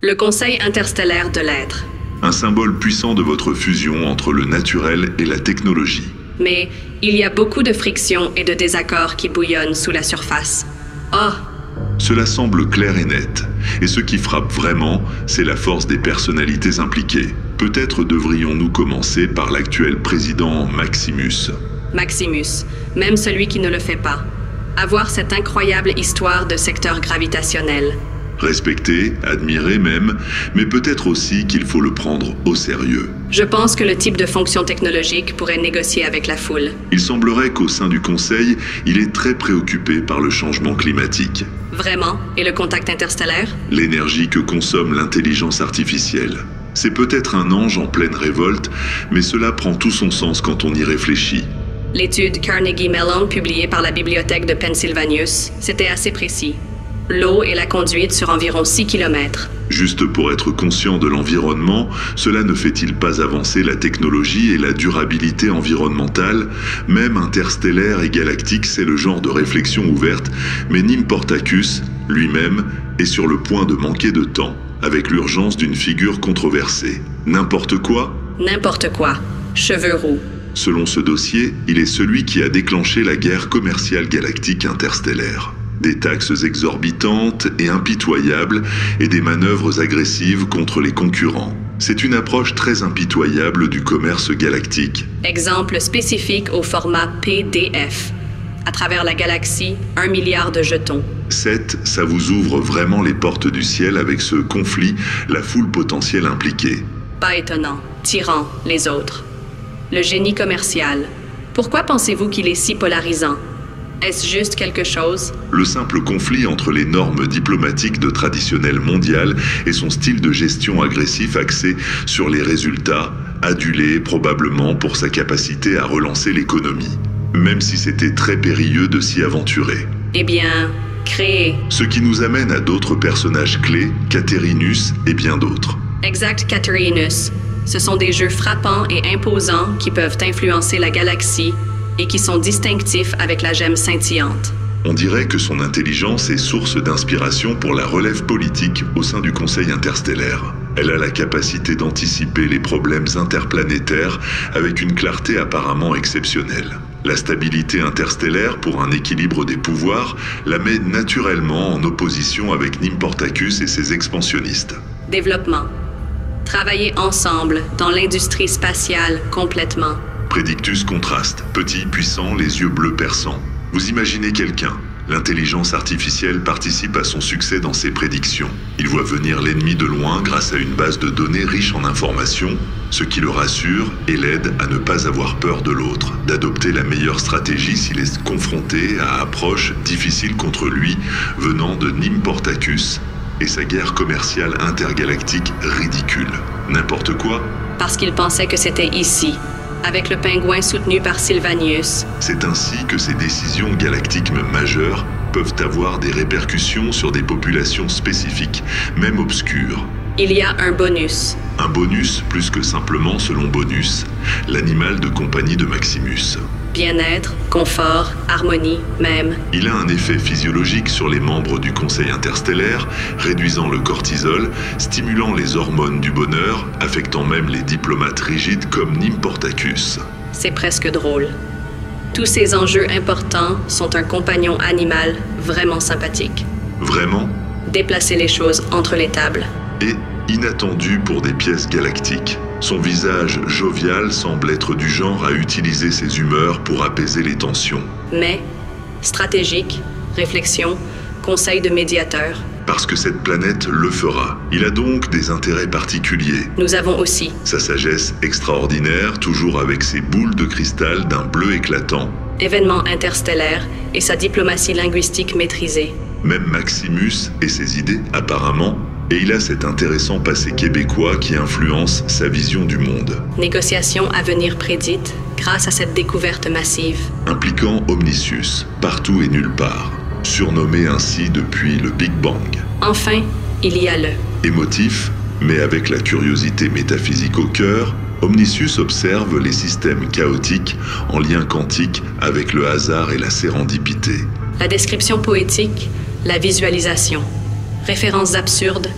Le Conseil interstellaire de l'être. Un symbole puissant de votre fusion entre le naturel et la technologie. Mais il y a beaucoup de frictions et de désaccords qui bouillonnent sous la surface. Oh! Cela semble clair et net. Et ce qui frappe vraiment, c'est la force des personnalités impliquées. Peut-être devrions-nous commencer par l'actuel président Maximus. Maximus, même celui qui ne le fait pas. Avoir cette incroyable histoire de secteur gravitationnel. Respecté, admiré même, mais peut-être aussi qu'il faut le prendre au sérieux. Je pense que le type de fonction technologique pourrait négocier avec la foule. Il semblerait qu'au sein du Conseil, il est très préoccupé par le changement climatique. Vraiment? Et le contact interstellaire? L'énergie que consomme l'intelligence artificielle. C'est peut-être un ange en pleine révolte, mais cela prend tout son sens quand on y réfléchit. L'étude Carnegie Mellon publiée par la bibliothèque de Pennsylvanius, c'était assez précis. L'eau et la conduite sur environ 6 km. Juste pour être conscient de l'environnement, cela ne fait-il pas avancer la technologie et la durabilité environnementale? Même interstellaire et galactique, c'est le genre de réflexion ouverte, mais Nimportacus, lui-même, est sur le point de manquer de temps, avec l'urgence d'une figure controversée. N'importe quoi? N'importe quoi. Cheveux roux. Selon ce dossier, il est celui qui a déclenché la guerre commerciale galactique interstellaire. Des taxes exorbitantes et impitoyables et des manœuvres agressives contre les concurrents. C'est une approche très impitoyable du commerce galactique. Exemple spécifique au format PDF. À travers la galaxie, 1 milliard de jetons. 7, ça vous ouvre vraiment les portes du ciel avec ce conflit, la foule potentielle impliquée. Pas étonnant. Tyran, les autres. Le génie commercial. Pourquoi pensez-vous qu'il est si polarisant? Est-ce juste quelque chose? Le simple conflit entre les normes diplomatiques de traditionnel mondial et son style de gestion agressif axé sur les résultats, adulé probablement pour sa capacité à relancer l'économie. Même si c'était très périlleux de s'y aventurer. Eh bien, créer. Ce qui nous amène à d'autres personnages clés, Caterinus et bien d'autres. Exact, Caterinus. Ce sont des jeux frappants et imposants qui peuvent influencer la galaxie et qui sont distinctifs avec la gemme scintillante. On dirait que son intelligence est source d'inspiration pour la relève politique au sein du Conseil interstellaire. Elle a la capacité d'anticiper les problèmes interplanétaires avec une clarté apparemment exceptionnelle. La stabilité interstellaire pour un équilibre des pouvoirs la met naturellement en opposition avec Nimportacus et ses expansionnistes. Développement. Travailler ensemble dans l'industrie spatiale complètement. Prédictus contraste, petit, puissant, les yeux bleus perçants. Vous imaginez quelqu'un. L'intelligence artificielle participe à son succès dans ses prédictions. Il voit venir l'ennemi de loin grâce à une base de données riche en informations, ce qui le rassure et l'aide à ne pas avoir peur de l'autre, d'adopter la meilleure stratégie s'il est confronté à approche difficile contre lui venant de Nimportacus et sa guerre commerciale intergalactique ridicule. N'importe quoi? Parce qu'il pensait que c'était ici, avec le pingouin soutenu par Sylvanius. C'est ainsi que ces décisions galactiques majeures peuvent avoir des répercussions sur des populations spécifiques, même obscures. Il y a un bonus. Un bonus plus que simplement selon Bonus, l'animal de compagnie de Maximus. Bien-être, confort, harmonie, même. Il a un effet physiologique sur les membres du Conseil interstellaire, réduisant le cortisol, stimulant les hormones du bonheur, affectant même les diplomates rigides comme Nimportacus. C'est presque drôle. Tous ces enjeux importants sont un compagnon animal vraiment sympathique. Vraiment? Déplacer les choses entre les tables. Et inattendu pour des pièces galactiques. Son visage jovial semble être du genre à utiliser ses humeurs pour apaiser les tensions. Mais, stratégique, réflexion, conseil de médiateur. Parce que cette planète le fera. Il a donc des intérêts particuliers. Nous avons aussi sa sagesse extraordinaire, toujours avec ses boules de cristal d'un bleu éclatant. Événements interstellaires et sa diplomatie linguistique maîtrisée. Même Maximus et ses idées, apparemment. Et il a cet intéressant passé québécois qui influence sa vision du monde. Négociations à venir prédites grâce à cette découverte massive. Impliquant Omniscius, partout et nulle part. Surnommé ainsi depuis le Big Bang. Enfin, il y a le... Émotif, mais avec la curiosité métaphysique au cœur, Omniscius observe les systèmes chaotiques en lien quantique avec le hasard et la sérendipité. La description poétique, la visualisation. Références absurdes,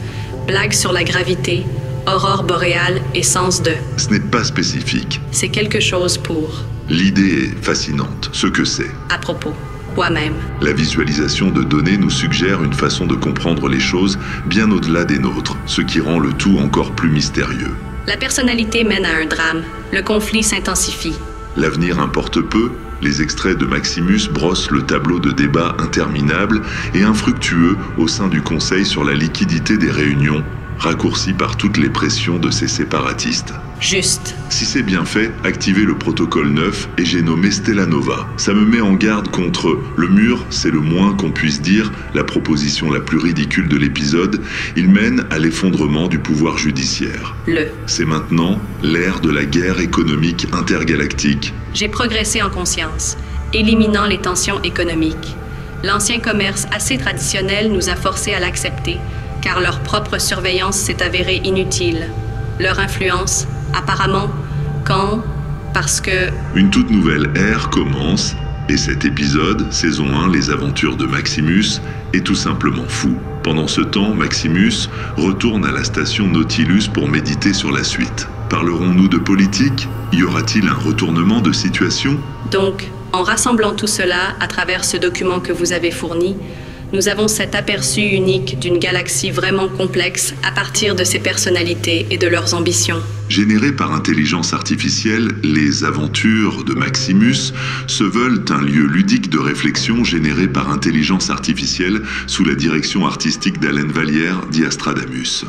Blague sur la gravité, aurore boréale et sens de. Ce n'est pas spécifique. C'est quelque chose pour. L'idée est fascinante, ce que c'est. À propos. Quoi-même. La visualisation de données nous suggère une façon de comprendre les choses bien au-delà des nôtres, ce qui rend le tout encore plus mystérieux. La personnalité mène à un drame. Le conflit s'intensifie. L'avenir importe peu. Les extraits de Maximus brossent le tableau de débats interminables et infructueux au sein du Conseil sur la liquidité des réunions, raccourci par toutes les pressions de ces séparatistes. Juste. Si c'est bien fait, activez le protocole 9 et j'ai nommé Stellanova. Ça me met en garde contre le mur, c'est le moins qu'on puisse dire, la proposition la plus ridicule de l'épisode. Il mène à l'effondrement du pouvoir judiciaire. C'est maintenant l'ère de la guerre économique intergalactique. J'ai progressé en conscience, éliminant les tensions économiques. L'ancien commerce assez traditionnel nous a forcés à l'accepter, car leur propre surveillance s'est avérée inutile. Leur influence, apparemment, parce que... Une toute nouvelle ère commence, et cet épisode, saison 1, les aventures de Maximus, est tout simplement fou. Pendant ce temps, Maximus retourne à la station Nautilus pour méditer sur la suite. Parlerons-nous de politique? Y aura-t-il un retournement de situation? Donc, en rassemblant tout cela à travers ce document que vous avez fourni, nous avons cet aperçu unique d'une galaxie vraiment complexe à partir de ses personnalités et de leurs ambitions. Générées par intelligence artificielle, les aventures de Maximus se veulent un lieu ludique de réflexion généré par intelligence artificielle sous la direction artistique d'Alain Vallière dit Astradamus.